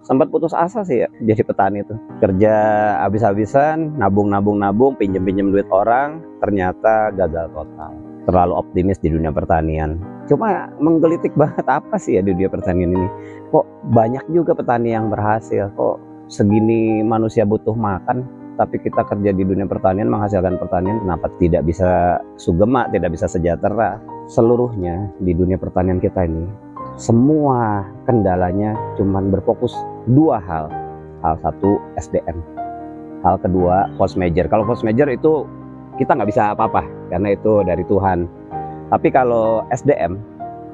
Sempat putus asa sih ya jadi petani itu. Kerja habis-habisan, nabung, pinjem-pinjem duit orang, ternyata gagal total. Terlalu optimis di dunia pertanian. Cuma menggelitik banget, apa sih ya di dunia pertanian ini? Kok banyak juga petani yang berhasil? Kok segini manusia butuh makan, tapi kita kerja di dunia pertanian, menghasilkan pertanian, kenapa tidak bisa sugema, tidak bisa sejahtera? Seluruhnya di dunia pertanian kita ini, semua kendalanya cuman berfokus dua hal. Hal satu SDM, hal kedua force major. Kalau force major itu kita nggak bisa apa-apa karena itu dari Tuhan. Tapi kalau SDM,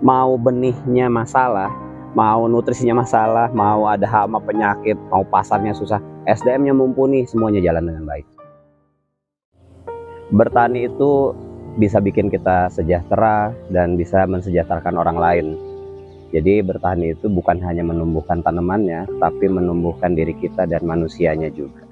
mau benihnya masalah, mau nutrisinya masalah, mau ada hama penyakit, mau pasarnya susah, SDM-nya mumpuni, semuanya jalan dengan baik. Bertani itu bisa bikin kita sejahtera dan bisa mensejahterakan orang lain. Jadi bertani itu bukan hanya menumbuhkan tanamannya, tapi menumbuhkan diri kita dan manusianya juga.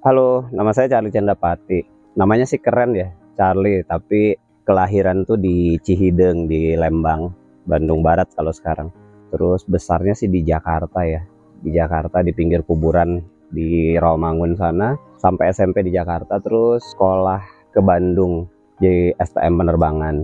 Halo, nama saya Charlie Cendapati. Namanya sih keren ya, Charlie, tapi kelahiran tuh di Cihideng, di Lembang, Bandung Barat kalau sekarang. Terus besarnya sih di Jakarta ya, di Jakarta di pinggir kuburan di Rawamangun sana, sampai SMP di Jakarta, terus sekolah ke Bandung di STM Penerbangan.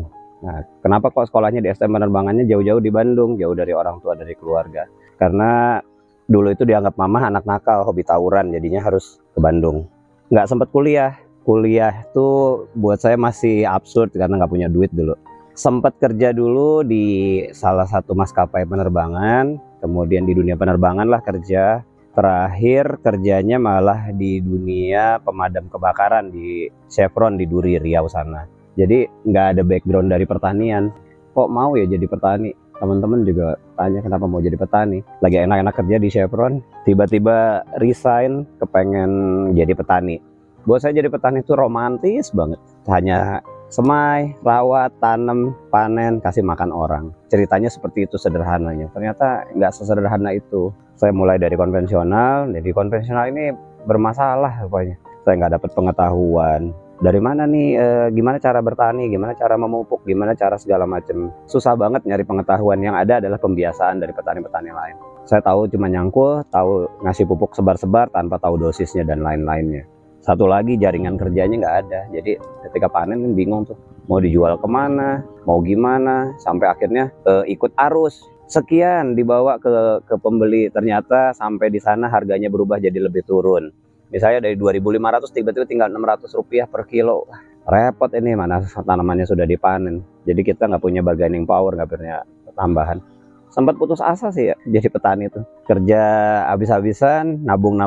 Nah, kenapa kok sekolahnya di STM Penerbangannya jauh-jauh di Bandung, jauh dari orang tua, dari keluarga? Karena dulu itu dianggap mama anak nakal, hobi tawuran, jadinya harus ke Bandung. Nggak sempat kuliah. Kuliah tuh buat saya masih absurd karena nggak punya duit dulu. Sempat kerja dulu di salah satu maskapai penerbangan, kemudian di dunia penerbangan lah kerja. Terakhir kerjanya malah di dunia pemadam kebakaran di Chevron di Duri, Riau sana. Jadi nggak ada background dari pertanian. Kok mau ya jadi petani? Teman-teman juga tanya kenapa mau jadi petani. Lagi enak-enak kerja di Chevron, tiba-tiba resign, kepengen jadi petani. Buat saya jadi petani itu romantis banget. Hanya semai, rawat, tanam, panen, kasih makan orang. Ceritanya seperti itu sederhananya. Ternyata nggak sesederhana itu. Saya mulai dari konvensional. Jadi konvensional ini bermasalah rupanya. Saya nggak dapat pengetahuan. Dari mana nih, gimana cara bertani, gimana cara memupuk, gimana cara segala macam. Susah banget nyari pengetahuan. Yang ada adalah pembiasaan dari petani-petani lain. Saya tahu cuma nyangkul, tahu ngasih pupuk sebar-sebar tanpa tahu dosisnya dan lain-lainnya. Satu lagi jaringan kerjanya nggak ada, jadi ketika panen kan bingung tuh mau dijual kemana, mau gimana, sampai akhirnya ikut arus sekian dibawa ke pembeli, ternyata sampai di sana harganya berubah jadi lebih turun. Misalnya dari 2.500 tiba-tiba tinggal Rp600 per kilo, repot ini, mana tanamannya sudah dipanen, jadi kita nggak punya bargaining power, nggak punya tambahan. Sempat putus asa sih ya jadi petani itu. Kerja habis-habisan, nabung,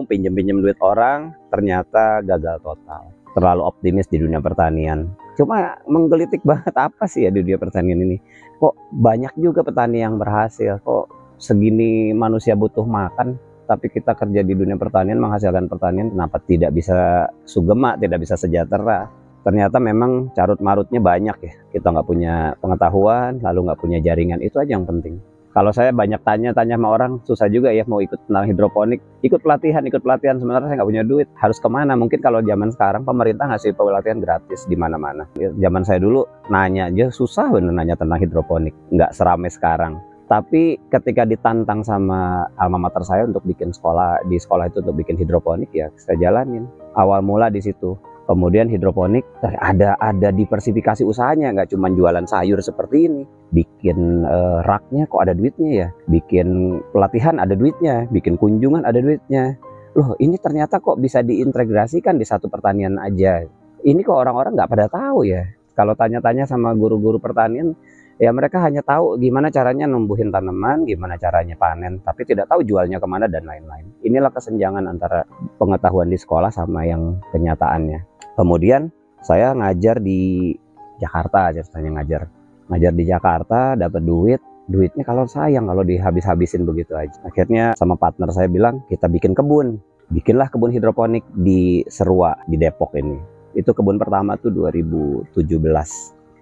pinjem-pinjem duit orang, ternyata gagal total. Terlalu optimis di dunia pertanian. Cuma menggelitik banget, apa sih ya di dunia pertanian ini? Kok banyak juga petani yang berhasil? Kok segini manusia butuh makan, tapi kita kerja di dunia pertanian, menghasilkan pertanian, kenapa tidak bisa sugema, tidak bisa sejahtera? Ternyata memang carut-marutnya banyak ya. Kita nggak punya pengetahuan, lalu nggak punya jaringan, itu aja yang penting. Kalau saya banyak tanya-tanya sama orang, susah juga ya mau ikut tentang hidroponik. Ikut pelatihan, sebenarnya saya nggak punya duit. Harus kemana? Mungkin kalau zaman sekarang pemerintah ngasih pelatihan gratis di mana-mana. Zaman saya dulu nanya aja susah bener nanya tentang hidroponik. Nggak seramai sekarang. Tapi ketika ditantang sama alma mater saya untuk bikin sekolah, di sekolah itu untuk bikin hidroponik, ya saya jalanin. Awal mula di situ. Kemudian hidroponik ada diversifikasi usahanya, nggak cuma jualan sayur seperti ini. Bikin raknya kok ada duitnya ya, bikin pelatihan ada duitnya, bikin kunjungan ada duitnya. Loh, ini ternyata kok bisa diintegrasikan di satu pertanian aja. Ini kok orang-orang nggak pada tahu ya. Kalau tanya-tanya sama guru-guru pertanian, ya mereka hanya tahu gimana caranya numbuhin tanaman, gimana caranya panen, tapi tidak tahu jualnya kemana dan lain-lain. Inilah kesenjangan antara pengetahuan di sekolah sama yang kenyataannya. Kemudian saya ngajar di Jakarta, ceritanya ngajar di Jakarta, dapat duitnya kalau sayang kalau dihabis-habisin begitu aja. Akhirnya sama partner saya bilang, kita bikinlah kebun hidroponik di Serua di Depok ini. Itu kebun pertama tuh 2017.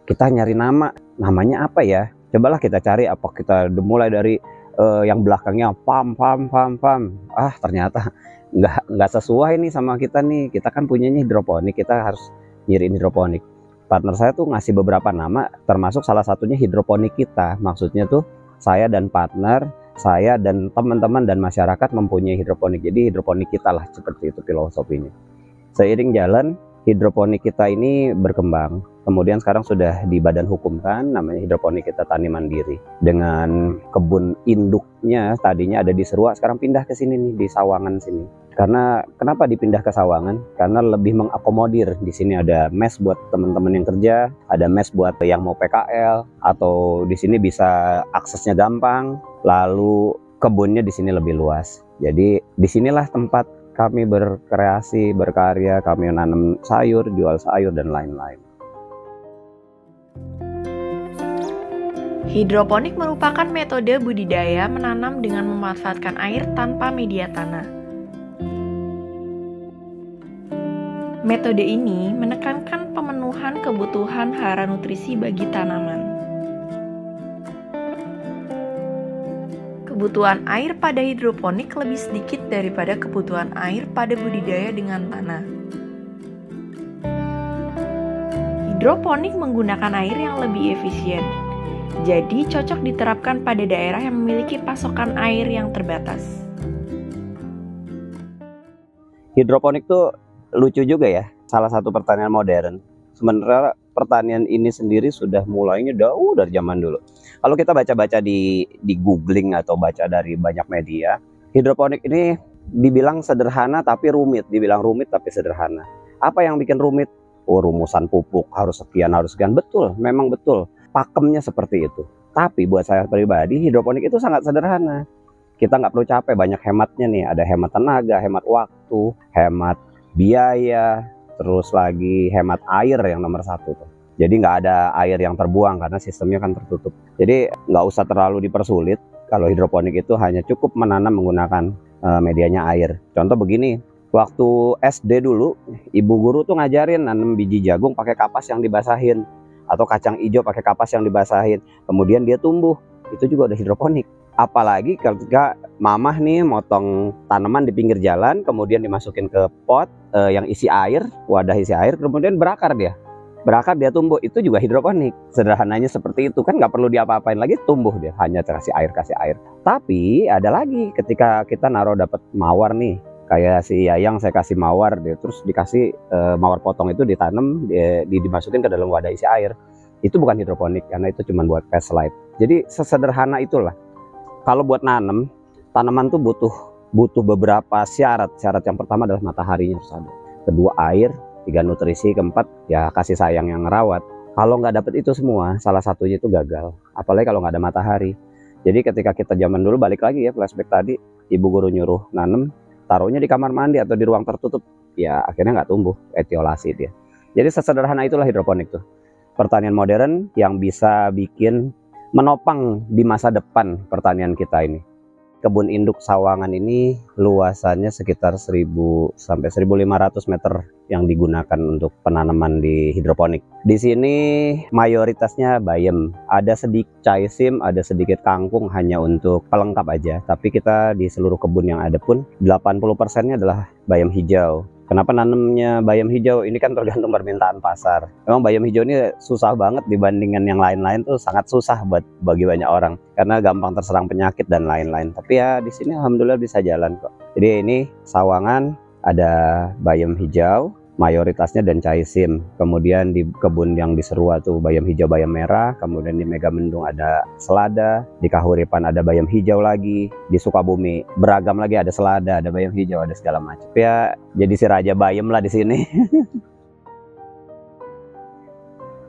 Kita nyari namanya apa ya? Cobalah kita cari, apa kita mulai dari yang belakangnya pam. Ternyata nggak sesuai nih sama kita nih. Kita kan punyanya hidroponik, kita harus nyirin hidroponik. Partner saya tuh ngasih beberapa nama, termasuk salah satunya hidroponik kita. Maksudnya tuh saya dan partner, saya dan teman-teman dan masyarakat mempunyai hidroponik. Jadi hidroponik kita lah, seperti itu filosofinya. Seiring jalan, hidroponik kita ini berkembang. Kemudian sekarang sudah di badan hukum kan, namanya hidroponik kita tani mandiri. Dengan kebun induknya tadinya ada di Serua, sekarang pindah ke sini nih, di Sawangan sini. Karena kenapa dipindah ke Sawangan? Karena lebih mengakomodir. Di sini ada mes buat teman-teman yang kerja, ada mes buat yang mau PKL, atau di sini bisa aksesnya gampang. Lalu kebunnya di sini lebih luas. Jadi disinilah tempat kami berkreasi, berkarya, kami nanam sayur, jual sayur, dan lain-lain. Hidroponik merupakan metode budidaya menanam dengan memanfaatkan air tanpa media tanah. Metode ini menekankan pemenuhan kebutuhan hara nutrisi bagi tanaman. Kebutuhan air pada hidroponik lebih sedikit daripada kebutuhan air pada budidaya dengan tanah. Hidroponik menggunakan air yang lebih efisien, jadi cocok diterapkan pada daerah yang memiliki pasokan air yang terbatas. Hidroponik tuh lucu juga ya, salah satu pertanian modern. Sebenarnya pertanian ini sendiri sudah mulainya jauh dari zaman dulu. Kalau kita baca-baca di googling atau baca dari banyak media, hidroponik ini dibilang sederhana tapi rumit, dibilang rumit tapi sederhana. Apa yang bikin rumit? Oh, rumusan pupuk harus sekian. Betul, memang betul. Pakemnya seperti itu. Tapi buat saya pribadi, hidroponik itu sangat sederhana. Kita nggak perlu capek, banyak hematnya nih. Ada hemat tenaga, hemat waktu, hemat biaya, terus lagi hemat air yang nomor satu tuh. Jadi nggak ada air yang terbuang karena sistemnya kan tertutup. Jadi nggak usah terlalu dipersulit. Kalau hidroponik itu hanya cukup menanam menggunakan medianya air. Contoh begini, waktu SD dulu, ibu guru tuh ngajarin nanam biji jagung pakai kapas yang dibasahin, atau kacang hijau pakai kapas yang dibasahin. Kemudian dia tumbuh. Itu juga udah hidroponik. Apalagi ketika mamah nih motong tanaman di pinggir jalan, kemudian dimasukin ke pot yang isi air, wadah isi air, kemudian berakar dia tumbuh. Itu juga hidroponik. Sederhananya seperti itu, kan nggak perlu diapa-apain lagi, tumbuh dia, hanya kasih air. Tapi ada lagi, ketika kita naruh dapat mawar nih, kayak si Yayang saya kasih mawar, dia terus dikasih mawar potong itu ditanam, dimasukin ke dalam wadah isi air. Itu bukan hidroponik karena itu cuma buat pest light. Jadi sesederhana itulah. Kalau buat nanam, tanaman tuh butuh beberapa syarat. Syarat yang pertama adalah mataharinya harus ada. Kedua air, 3 nutrisi, keempat ya kasih sayang yang ngerawat. Kalau nggak dapet itu semua, salah satunya itu gagal. Apalagi kalau nggak ada matahari. Jadi ketika kita zaman dulu, balik lagi ya flashback tadi, ibu guru nyuruh nanam, taruhnya di kamar mandi atau di ruang tertutup, ya akhirnya nggak tumbuh, etiolasi dia. Jadi sesederhana itulah hidroponik tuh. Pertanian modern yang bisa bikin menopang di masa depan pertanian kita ini. Kebun induk Sawangan ini luasannya sekitar 1000 sampai 1500 meter yang digunakan untuk penanaman di hidroponik. Di sini mayoritasnya bayam, ada sedikit caisim, ada sedikit kangkung hanya untuk pelengkap aja. Tapi kita di seluruh kebun yang ada pun 80%-nya adalah bayam hijau. Kenapa nanamnya bayam hijau? Ini kan tergantung permintaan pasar. Memang bayam hijau ini susah banget dibandingkan yang lain-lain, tuh sangat susah bagi banyak orang karena gampang terserang penyakit dan lain-lain. Tapi ya di sini alhamdulillah bisa jalan kok. Jadi ini Sawangan ada bayam hijau mayoritasnya dan caisim. Kemudian di kebun yang di Serua tuh bayam hijau, bayam merah. Kemudian di Megamendung ada selada. Di Kahuripan ada bayam hijau lagi. Di Sukabumi beragam lagi, ada selada, ada bayam hijau, ada segala macam. Ya jadi si raja bayam lah di sini.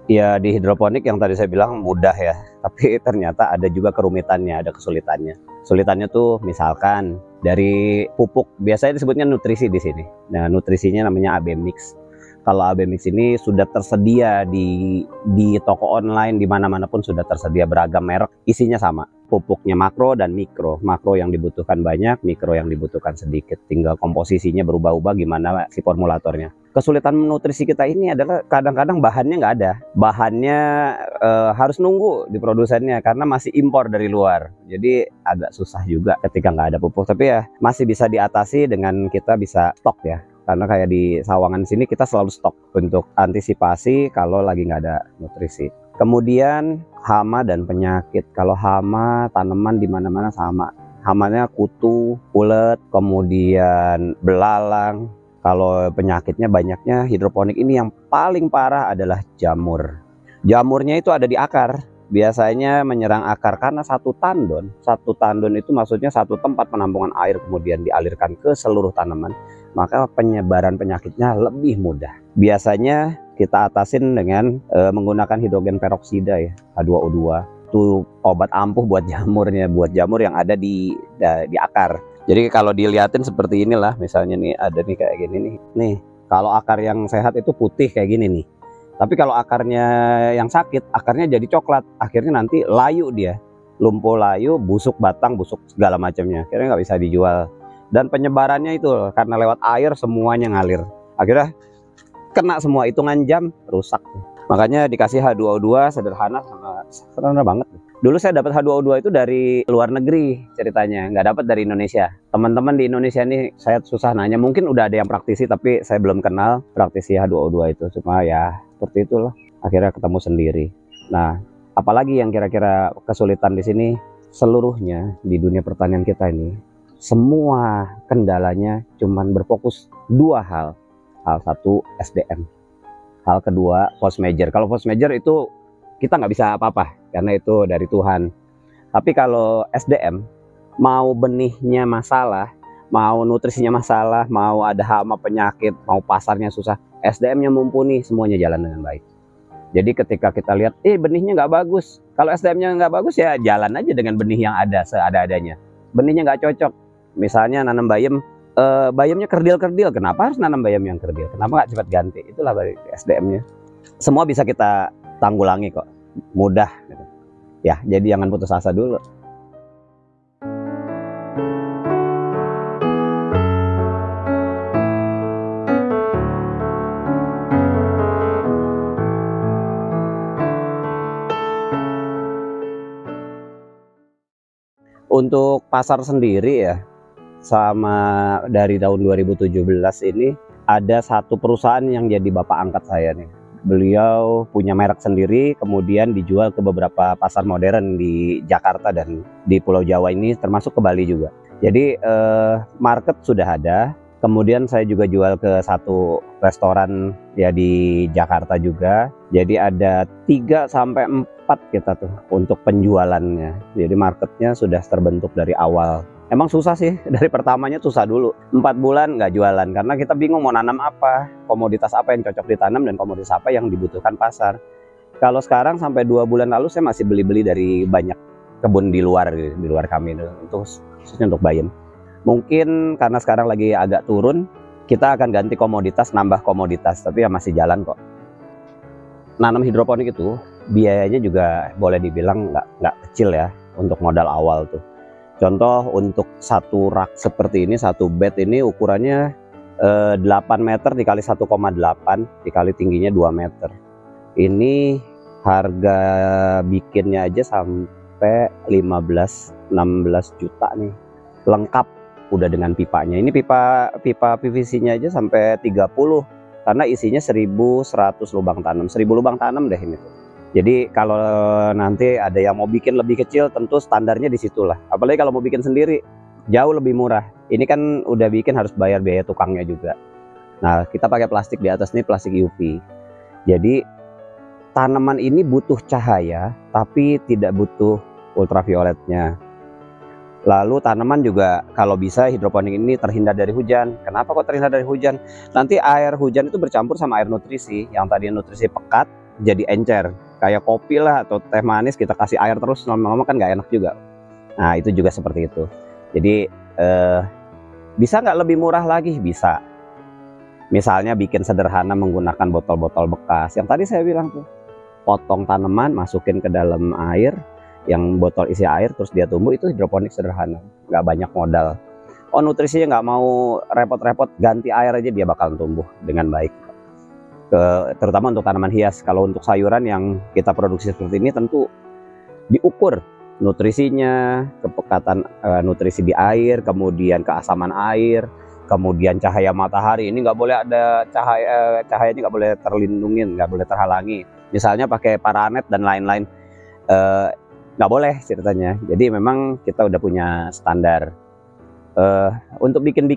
Ya di hidroponik yang tadi saya bilang mudah ya, tapi ternyata ada juga kerumitannya, ada kesulitannya. Sulitannya tuh misalkan dari pupuk, biasanya disebutnya nutrisi di sini. Nah, nutrisinya namanya AB Mix. Kalau AB Mix ini sudah tersedia di toko online, di mana-mana pun sudah tersedia, beragam merek, isinya sama. Pupuknya makro dan mikro. Makro yang dibutuhkan banyak, mikro yang dibutuhkan sedikit. Tinggal komposisinya berubah-ubah gimana si formulatornya. Kesulitan nutrisi kita ini adalah kadang-kadang bahannya nggak ada. Bahannya harus nunggu di produsennya karena masih impor dari luar. Jadi agak susah juga ketika nggak ada pupuk. Tapi ya masih bisa diatasi dengan kita bisa stok ya. Karena kayak di Sawangan sini kita selalu stok untuk antisipasi kalau lagi nggak ada nutrisi. Kemudian hama dan penyakit. Kalau hama, tanaman di mana-mana sama. Hamanya kutu, ulet, kemudian belalang. Kalau penyakitnya banyaknya hidroponik ini yang paling parah adalah jamur. Jamurnya itu ada di akar. Biasanya menyerang akar karena satu tandon. Satu tandon itu maksudnya satu tempat penampungan air kemudian dialirkan ke seluruh tanaman. Maka penyebaran penyakitnya lebih mudah. Biasanya kita atasin dengan menggunakan hidrogen peroksida ya, H2O2. Itu obat ampuh buat jamurnya, buat jamur yang ada di akar. Jadi kalau dilihatin seperti inilah, misalnya nih ada nih kayak gini nih. Nih, kalau akar yang sehat itu putih kayak gini nih. Tapi kalau akarnya yang sakit, akarnya jadi coklat. Akhirnya nanti layu dia, lumpuh layu, busuk batang, busuk segala macamnya. Akhirnya nggak bisa dijual. Dan penyebarannya itu karena lewat air semuanya ngalir. Akhirnya kena semua, hitungan jam rusak. Makanya dikasih H2O2 sederhana banget. Dulu saya dapat H2O2 itu dari luar negeri ceritanya, nggak dapat dari Indonesia. Teman-teman di Indonesia nih saya susah nanya, mungkin udah ada yang praktisi tapi saya belum kenal praktisi H2O2 itu. Cuma ya seperti itulah, akhirnya ketemu sendiri. Nah, apalagi yang kira-kira kesulitan di sini, seluruhnya di dunia pertanian kita ini, semua kendalanya cuman berfokus dua hal. Hal satu SDM, hal kedua force major. Kalau force major itu kita nggak bisa apa-apa karena itu dari Tuhan. Tapi kalau SDM, mau benihnya masalah, mau nutrisinya masalah, mau ada hama penyakit, mau pasarnya susah, SDM-nya mumpuni, semuanya jalan dengan baik. Jadi ketika kita lihat, benihnya nggak bagus. Kalau SDM-nya nggak bagus ya jalan aja dengan benih yang ada seada-adanya. Benihnya nggak cocok. Misalnya nanam bayam, bayamnya kerdil-kerdil. Kenapa harus nanam bayam yang kerdil? Kenapa nggak cepat ganti? Itulah dari SDM-nya. Semua bisa kita tanggulangi kok, mudah gitu. Ya, jadi jangan putus asa dulu. Untuk pasar sendiri ya, sama dari tahun 2017 ini ada satu perusahaan yang jadi bapak angkat saya nih. Beliau punya merek sendiri, kemudian dijual ke beberapa pasar modern di Jakarta dan di Pulau Jawa ini, termasuk ke Bali juga. Jadi market sudah ada. Kemudian saya juga jual ke satu restoran ya di Jakarta juga. Jadi ada 3 sampai 4 kita tuh untuk penjualannya. Jadi marketnya sudah terbentuk dari awal. Emang susah sih, dari pertamanya susah dulu. 4 bulan nggak jualan karena kita bingung mau nanam apa, komoditas apa yang cocok ditanam dan komoditas apa yang dibutuhkan pasar. Kalau sekarang sampai 2 bulan lalu saya masih beli-beli dari banyak kebun di luar kami untuk khususnya untuk bayam. Mungkin karena sekarang lagi agak turun, kita akan ganti komoditas, nambah komoditas, tapi ya masih jalan kok. Nanam hidroponik itu biayanya juga boleh dibilang nggak kecil ya untuk modal awal tuh. Contoh untuk satu rak seperti ini, satu bed ini ukurannya 8 meter dikali 1,8 dikali tingginya 2 meter. Ini harga bikinnya aja sampai 15-16 juta nih. Lengkap udah dengan pipanya. Ini pipa PVC-nya aja sampai 30 karena isinya 1100 lubang tanam. 1000 lubang tanam deh ini tuh. Jadi kalau nanti ada yang mau bikin lebih kecil, tentu standarnya di situlah. Apalagi kalau mau bikin sendiri, jauh lebih murah. Ini kan udah bikin harus bayar biaya tukangnya juga. Nah, kita pakai plastik di atas, nih plastik UV. Jadi tanaman ini butuh cahaya, tapi tidak butuh ultravioletnya. Lalu tanaman juga kalau bisa hidroponik ini terhindar dari hujan. Kenapa kok terhindar dari hujan? Nanti air hujan itu bercampur sama air nutrisi. Yang tadi nutrisi pekat jadi encer. Kayak kopi lah atau teh manis kita kasih air terus lama-lama kan nggak enak juga. Nah itu juga seperti itu. Jadi bisa nggak lebih murah lagi? Bisa. Misalnya bikin sederhana menggunakan botol-botol bekas. Yang tadi saya bilang tuh, potong tanaman, masukin ke dalam air, yang botol isi air terus dia tumbuh, itu hidroponik sederhana, nggak banyak modal. Oh nutrisinya nggak mau repot-repot, ganti air aja dia bakal tumbuh dengan baik. terutama untuk tanaman hias. Kalau untuk sayuran yang kita produksi seperti ini tentu diukur nutrisinya, kepekatan nutrisi di air, kemudian keasaman air, kemudian cahaya matahari. Ini nggak boleh ada cahayanya nggak boleh terlindungin, nggak boleh terhalangi. Misalnya pakai paranet dan lain-lain, nggak boleh ceritanya. Jadi memang kita udah punya standar. Untuk bikin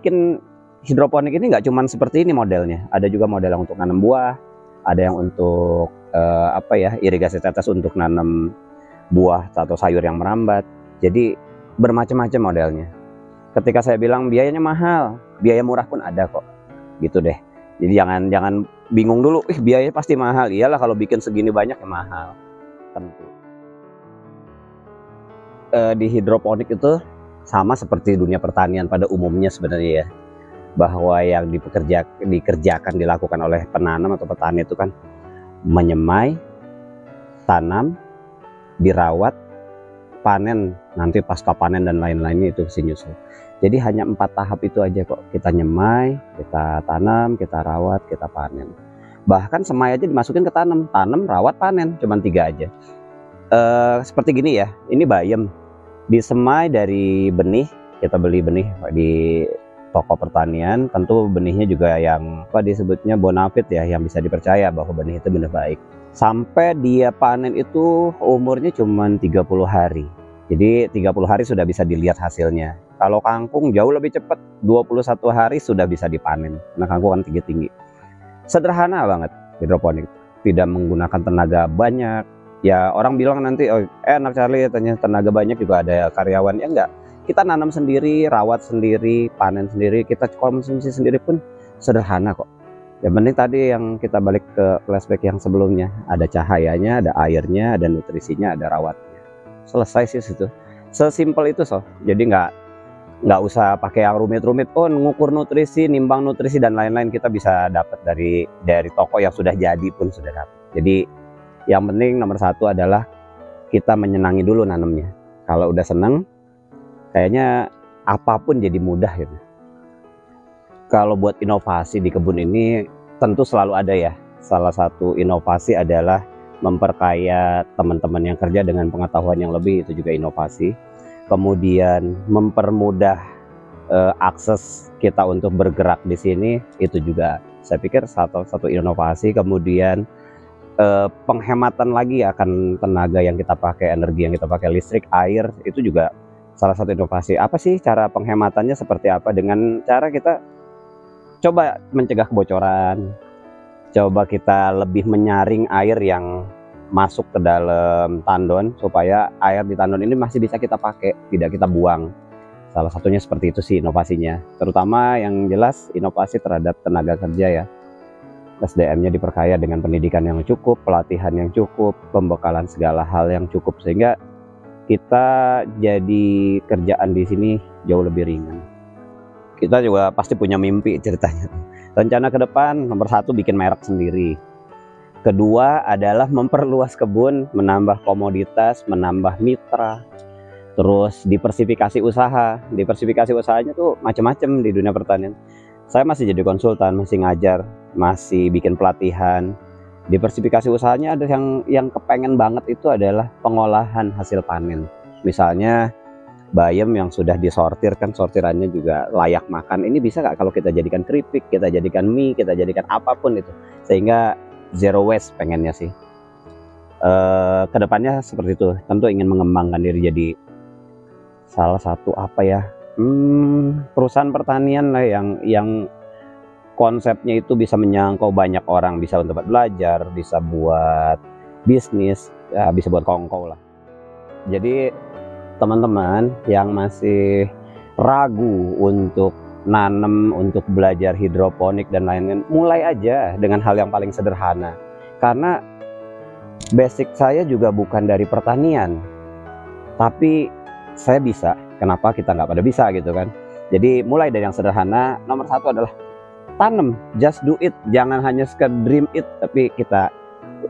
hidroponik ini nggak cuma seperti ini modelnya. Ada juga model yang untuk nanam buah, ada yang untuk irigasi tetes untuk nanam buah atau sayur yang merambat. Jadi bermacam-macam modelnya. Ketika saya bilang biayanya mahal, biaya murah pun ada kok, gitu deh. Jadi jangan bingung dulu, biayanya pasti mahal. Iyalah, kalau bikin segini banyak ya mahal, tentu. Di hidroponik itu sama seperti dunia pertanian pada umumnya sebenarnya ya, bahwa yang dilakukan oleh penanam atau petani itu kan menyemai, tanam, dirawat, panen, nanti pasca panen dan lain-lainnya itu nyusul. Jadi hanya 4 tahap itu aja kok. Kita nyemai, kita tanam, kita rawat, kita panen. Bahkan semai aja dimasukin ke tanam, rawat, panen, cuma 3 aja. Seperti gini ya, ini bayam disemai dari benih. Kita beli benih di toko pertanian, tentu benihnya juga yang disebutnya bonafit ya, yang bisa dipercaya bahwa benih itu benih baik. Sampai dia panen itu umurnya cuma 30 hari. Jadi 30 hari sudah bisa dilihat hasilnya. Kalau kangkung jauh lebih cepat, 21 hari sudah bisa dipanen. Karena kangkung kan tinggi-tinggi. Sederhana banget hidroponik. Tidak menggunakan tenaga banyak. Ya orang bilang nanti, enak Charlie tanya tenaga banyak juga ada karyawan. Ya enggak. Kita nanam sendiri, rawat sendiri, panen sendiri, kita konsumsi sendiri pun sederhana kok. Yang penting tadi yang kita balik ke flashback yang sebelumnya, ada cahayanya, ada airnya, ada nutrisinya, ada rawatnya. Selesai sih situ. Sesimpel itu Jadi nggak usah pakai yang rumit-rumit. Ngukur nutrisi, nimbang nutrisi dan lain-lain, kita bisa dapat dari toko yang sudah jadi pun sudah dapat. Jadi yang penting nomor 1 adalah kita menyenangi dulu nanamnya. Kalau udah seneng, kayaknya apapun jadi mudah gitu. Kalau buat inovasi di kebun ini tentu selalu ada ya. Salah satu inovasi adalah memperkaya teman-teman yang kerja dengan pengetahuan yang lebih, itu juga inovasi. Kemudian mempermudah akses kita untuk bergerak di sini, itu juga saya pikir satu inovasi. Kemudian penghematan lagi akan tenaga yang kita pakai, energi yang kita pakai, listrik, air, itu juga salah satu inovasi. Apa sih cara penghematannya seperti apa? Dengan cara kita coba mencegah kebocoran, coba kita lebih menyaring air yang masuk ke dalam tandon, supaya air di tandon ini masih bisa kita pakai, tidak kita buang. Salah satunya seperti itu sih inovasinya. Terutama yang jelas inovasi terhadap tenaga kerja ya. SDM-nya diperkaya dengan pendidikan yang cukup, pelatihan yang cukup, pembekalan segala hal yang cukup, sehingga kita jadi kerjaan di sini jauh lebih ringan. Kita juga pasti punya mimpi ceritanya. Rencana ke depan nomor 1 bikin merek sendiri. Kedua adalah memperluas kebun, menambah komoditas, menambah mitra. Terus diversifikasi usaha. Diversifikasi usahanya tuh macam-macam di dunia pertanian. Saya masih jadi konsultan, masih ngajar, masih bikin pelatihan. Diversifikasi usahanya ada yang kepengen banget itu adalah pengolahan hasil panen. Misalnya bayam yang sudah disortir, kan sortirannya juga layak makan. Ini bisa nggak kalau kita jadikan keripik, kita jadikan mie, kita jadikan apapun itu, sehingga zero waste pengennya sih. Kedepannya seperti itu. Tentu ingin mengembangkan diri jadi salah satu perusahaan pertanian lah yang konsepnya itu bisa menyangkau banyak orang, bisa untuk belajar, bisa buat bisnis, ya, bisa buat kongkow lah. Jadi teman-teman yang masih ragu untuk nanam, untuk belajar hidroponik dan lain-lain, mulai aja dengan hal yang paling sederhana. Karena basic saya juga bukan dari pertanian, tapi saya bisa. Kenapa kita nggak pada bisa gitu kan? Jadi mulai dari yang sederhana. Nomor 1 adalah tanam, just do it. Jangan hanya dream it, tapi kita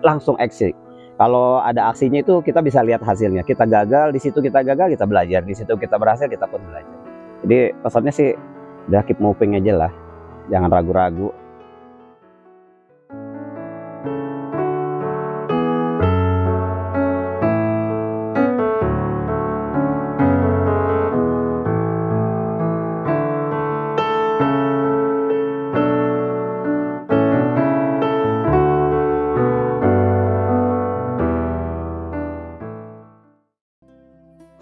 langsung aksi. Kalau ada aksinya itu kita bisa lihat hasilnya. Kita gagal, di situ kita gagal, kita belajar. Di situ kita berhasil, kita pun belajar. Jadi pesannya sih udah keep moving aja lah. Jangan ragu-ragu.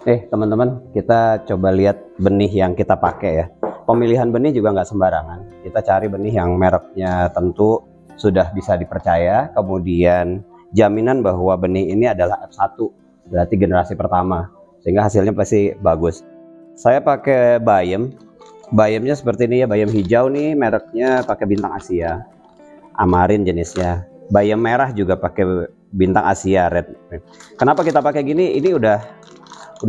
Teman-teman, kita coba lihat benih yang kita pakai ya. Pemilihan benih juga nggak sembarangan. Kita cari benih yang mereknya tentu sudah bisa dipercaya, kemudian jaminan bahwa benih ini adalah F1, berarti generasi pertama, sehingga hasilnya pasti bagus. Saya pakai Bayem. Bayemnya seperti ini ya, Bayem hijau nih, mereknya pakai bintang Asia, Amarin jenisnya. Bayem merah juga pakai bintang Asia red. Kenapa kita pakai gini? Ini udah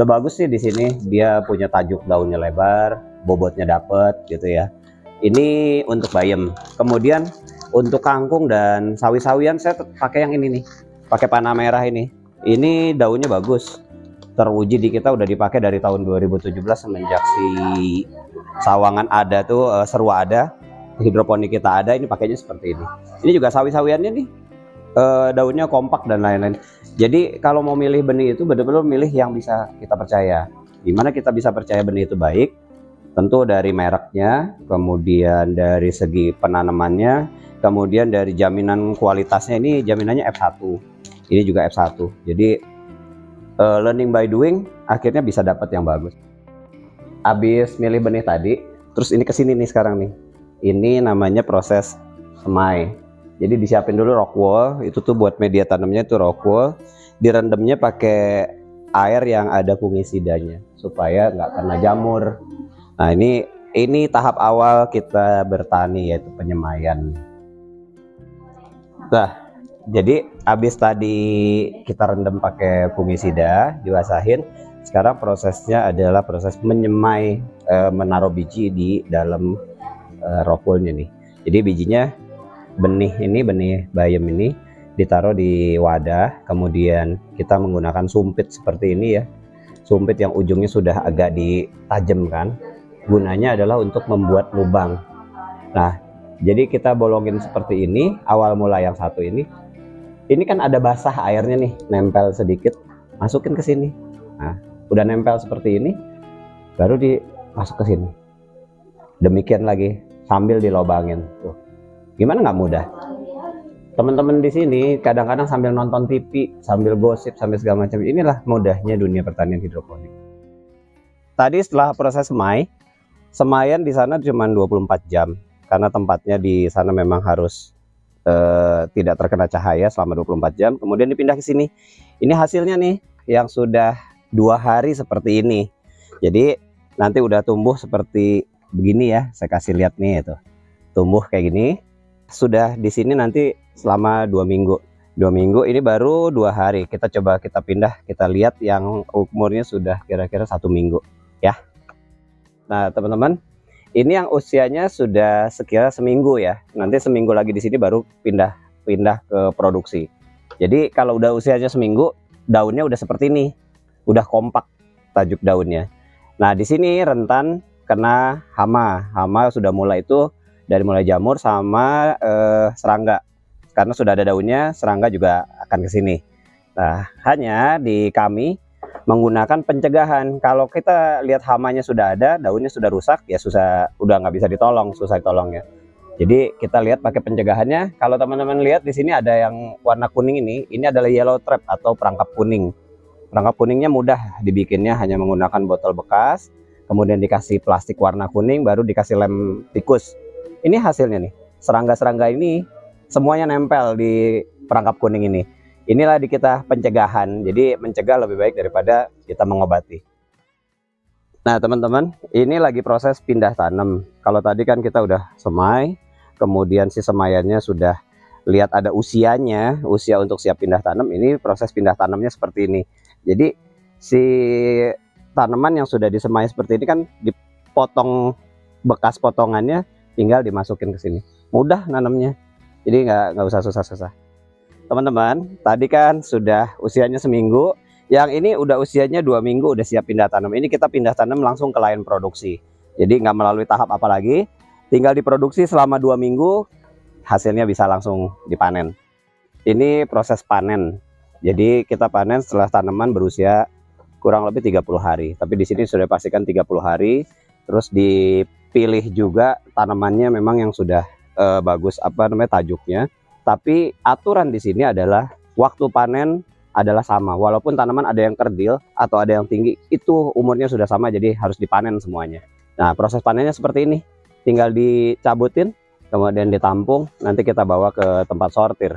bagus sih di sini. Dia punya tajuk daunnya lebar, bobotnya dapet gitu ya. Ini untuk bayem. Kemudian untuk kangkung dan sawi-sawian saya pakai yang ini nih, pakai panah merah ini. Ini daunnya bagus. Teruji di kita udah dipakai dari tahun 2017 semenjak si sawangan ada tuh, serua ada, hidroponik kita ada. Ini pakainya seperti ini. Ini juga sawi-sawiannya nih, daunnya kompak dan lain-lain. Jadi kalau mau milih benih itu benar-benar milih yang bisa kita percaya. Gimana kita bisa percaya benih itu baik? Tentu dari mereknya, kemudian dari segi penanamannya, kemudian dari jaminan kualitasnya. Ini jaminannya F1, ini juga F1. Jadi learning by doing, akhirnya bisa dapat yang bagus. Habis milih benih tadi, terus ini kesini nih sekarang nih. Ini namanya proses semai. Jadi disiapin dulu rock wool, itu tuh buat media tanamnya itu rock wool. Direndamnya pakai air yang ada fungisidanya supaya nggak kena jamur. Nah ini tahap awal kita bertani, yaitu penyemaian. Nah, jadi habis tadi kita rendam pakai fungisida, dibasahin. Sekarang prosesnya adalah proses menyemai, menaruh biji di dalam rock woolnya nih. Jadi bijinya, benih bayem ini ditaruh di wadah, kemudian kita menggunakan sumpit seperti ini ya. Sumpit yang ujungnya sudah agak ditajamkan. Gunanya adalah untuk membuat lubang. Nah, jadi kita bolongin seperti ini. Awal mula yang satu ini kan ada basah airnya nih, nempel sedikit, masukin ke sini. Nah, udah nempel seperti ini, baru dimasuk ke sini. Demikian lagi sambil dilobangin. Tuh, gimana nggak mudah? Teman-teman di sini kadang-kadang sambil nonton TV, sambil gosip, sambil segala macam. Inilah mudahnya dunia pertanian hidroponik. Tadi setelah proses semaian di sana cuma 24 jam karena tempatnya di sana memang harus tidak terkena cahaya selama 24 jam. Kemudian dipindah ke sini. Ini hasilnya nih yang sudah 2 hari seperti ini. Jadi nanti udah tumbuh seperti begini ya. Saya kasih lihat nih, itu tumbuh kayak gini. Sudah di sini nanti selama 2 minggu. 2 minggu ini baru 2 hari. Kita coba kita pindah, kita lihat yang umurnya sudah kira-kira 1 minggu ya. Nah teman-teman, ini yang usianya sudah sekira seminggu ya. Nanti seminggu lagi di sini baru pindah ke produksi. Jadi kalau udah usianya seminggu, daunnya udah seperti ini, udah kompak tajuk daunnya. Nah di sini rentan kena hama. Hama sudah mulai itu dari mulai jamur sama serangga. Karena sudah ada daunnya, serangga juga akan ke sini. Nah hanya di kami menggunakan pencegahan. Kalau kita lihat hamanya sudah ada, daunnya sudah rusak, ya udah nggak bisa ditolong, susah ditolongnya. Jadi kita lihat pakai pencegahannya. Kalau teman-teman lihat di sini ada yang warna kuning ini adalah yellow trap atau perangkap kuning. Perangkap kuningnya mudah dibikinnya, hanya menggunakan botol bekas, kemudian dikasih plastik warna kuning, baru dikasih lem tikus. Ini hasilnya nih, serangga-serangga ini semuanya nempel di perangkap kuning ini. Inilah di kita pencegahan. Jadi mencegah lebih baik daripada kita mengobati. Nah teman-teman, ini lagi proses pindah tanam. Kalau tadi kan kita udah semai, kemudian si semaiannya sudah lihat ada usianya, usia untuk siap pindah tanam. Ini proses pindah tanamnya seperti ini. Jadi si tanaman yang sudah disemai seperti ini kan dipotong, bekas potongannya tinggal dimasukin ke sini. Mudah nanamnya. Jadi nggak usah susah-susah. Teman-teman, tadi kan sudah usianya seminggu, yang ini udah usianya 2 minggu, udah siap pindah tanam. Ini kita pindah tanam langsung ke lain produksi. Jadi nggak melalui tahap apa lagi, tinggal diproduksi selama 2 minggu, hasilnya bisa langsung dipanen. Ini proses panen. Jadi kita panen setelah tanaman berusia kurang lebih 30 hari. Tapi di sini sudah pastikan 30 hari. Terus dipilih juga tanamannya memang yang sudah bagus, tajuknya. Tapi aturan di sini adalah waktu panen adalah sama. Walaupun tanaman ada yang kerdil atau ada yang tinggi, itu umurnya sudah sama, jadi harus dipanen semuanya. Nah, proses panennya seperti ini. Tinggal dicabutin, kemudian ditampung, nanti kita bawa ke tempat sortir.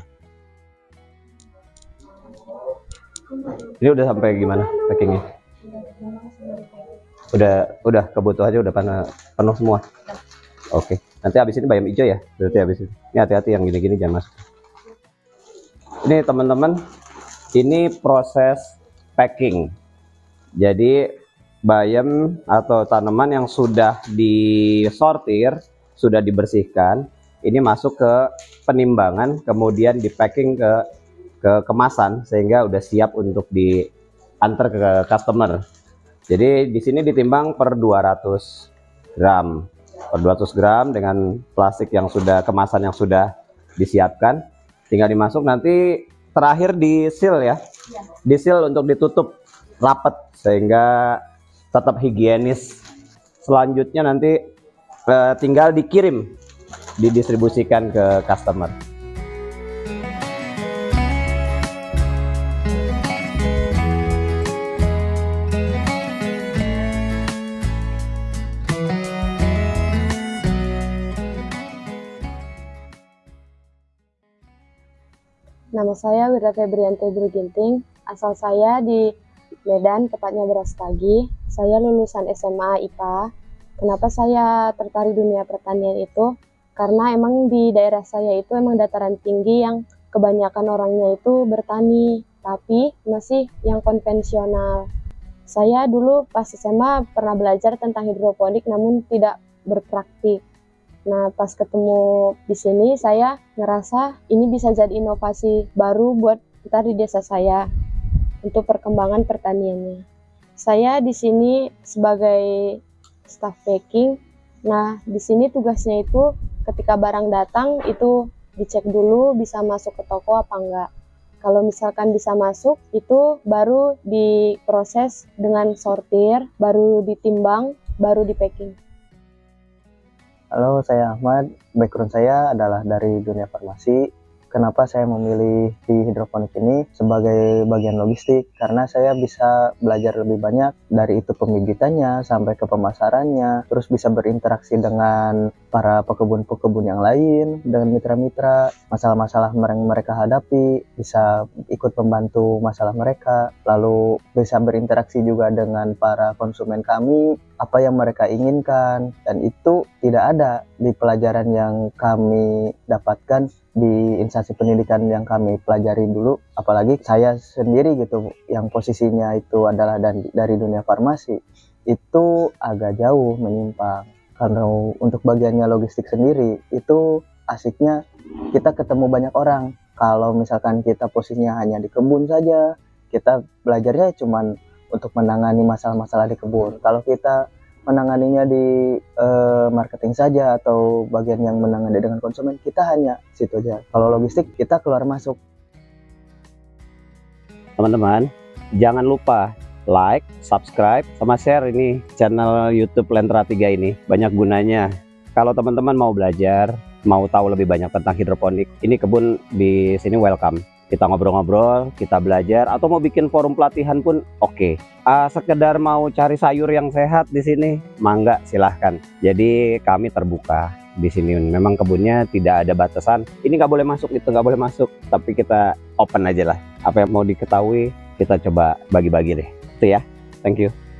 Ini udah sampai gimana packingnya? Udah kebutuhannya udah penuh semua. Oke, nanti habis ini bayam hijau ya. Berarti habis ini. Ini hati-hati yang gini-gini jangan masuk. Ini teman-teman, ini proses packing. Jadi bayam atau tanaman yang sudah disortir, sudah dibersihkan, ini masuk ke penimbangan, kemudian di packing ke kemasan sehingga udah siap untuk diantar ke customer. Jadi di sini ditimbang per 200 gram. Per 200 gram dengan plastik yang sudah, kemasan yang sudah disiapkan. Tinggal dimasuk, nanti terakhir di seal ya. Di seal untuk ditutup rapet sehingga tetap higienis. Selanjutnya nanti tinggal dikirim, didistribusikan ke customer. Nama saya Wirda Febrianti Bruginting, asal saya di Medan, tepatnya Brastagi. Saya lulusan SMA IPA. Kenapa saya tertarik dunia pertanian itu? Karena emang di daerah saya itu emang dataran tinggi yang kebanyakan orangnya itu bertani, tapi masih yang konvensional. Saya dulu pas SMA pernah belajar tentang hidroponik namun tidak berpraktik. Nah, pas ketemu di sini saya ngerasa ini bisa jadi inovasi baru buat kita di desa saya untuk perkembangan pertaniannya. Saya di sini sebagai staff packing. Nah, di sini tugasnya itu ketika barang datang itu dicek dulu bisa masuk ke toko apa enggak. Kalau misalkan bisa masuk, itu baru diproses dengan sortir, baru ditimbang, baru di packing. Halo, saya Ahmad. Background saya adalah dari dunia farmasi. Kenapa saya memilih di hidroponik ini sebagai bagian logistik? Karena saya bisa belajar lebih banyak dari itu pembibitannya sampai ke pemasarannya, terus bisa berinteraksi dengan para pekebun-pekebun yang lain, dengan mitra-mitra, masalah-masalah yang mereka hadapi, bisa ikut membantu masalah mereka, lalu bisa berinteraksi juga dengan para konsumen kami, apa yang mereka inginkan, dan itu tidak ada di pelajaran yang kami dapatkan di instansi pendidikan yang kami pelajari dulu, apalagi saya sendiri gitu yang posisinya itu adalah dari dunia farmasi, itu agak jauh menyimpang. Karena untuk bagiannya logistik sendiri itu asiknya kita ketemu banyak orang. Kalau misalkan kita posisinya hanya di kebun saja, kita belajarnya cuman untuk menangani masalah-masalah di kebun. Kalau kita menanganinya di marketing saja atau bagian yang menangani dengan konsumen, kita hanya situ aja. Kalau logistik kita keluar masuk. Teman-teman, jangan lupa like, subscribe, sama share ini channel YouTube Lentera 3 ini. Banyak gunanya. Kalau teman-teman mau belajar, mau tahu lebih banyak tentang hidroponik, ini kebun di sini welcome. Kita ngobrol-ngobrol, kita belajar, atau mau bikin forum pelatihan pun oke. Sekedar mau cari sayur yang sehat di sini, mangga silahkan. Jadi kami terbuka di sini. Memang kebunnya tidak ada batasan. Ini nggak boleh masuk, itu nggak boleh masuk. Tapi kita open aja lah. Apa yang mau diketahui, kita coba bagi-bagi deh. Itu ya. Thank you.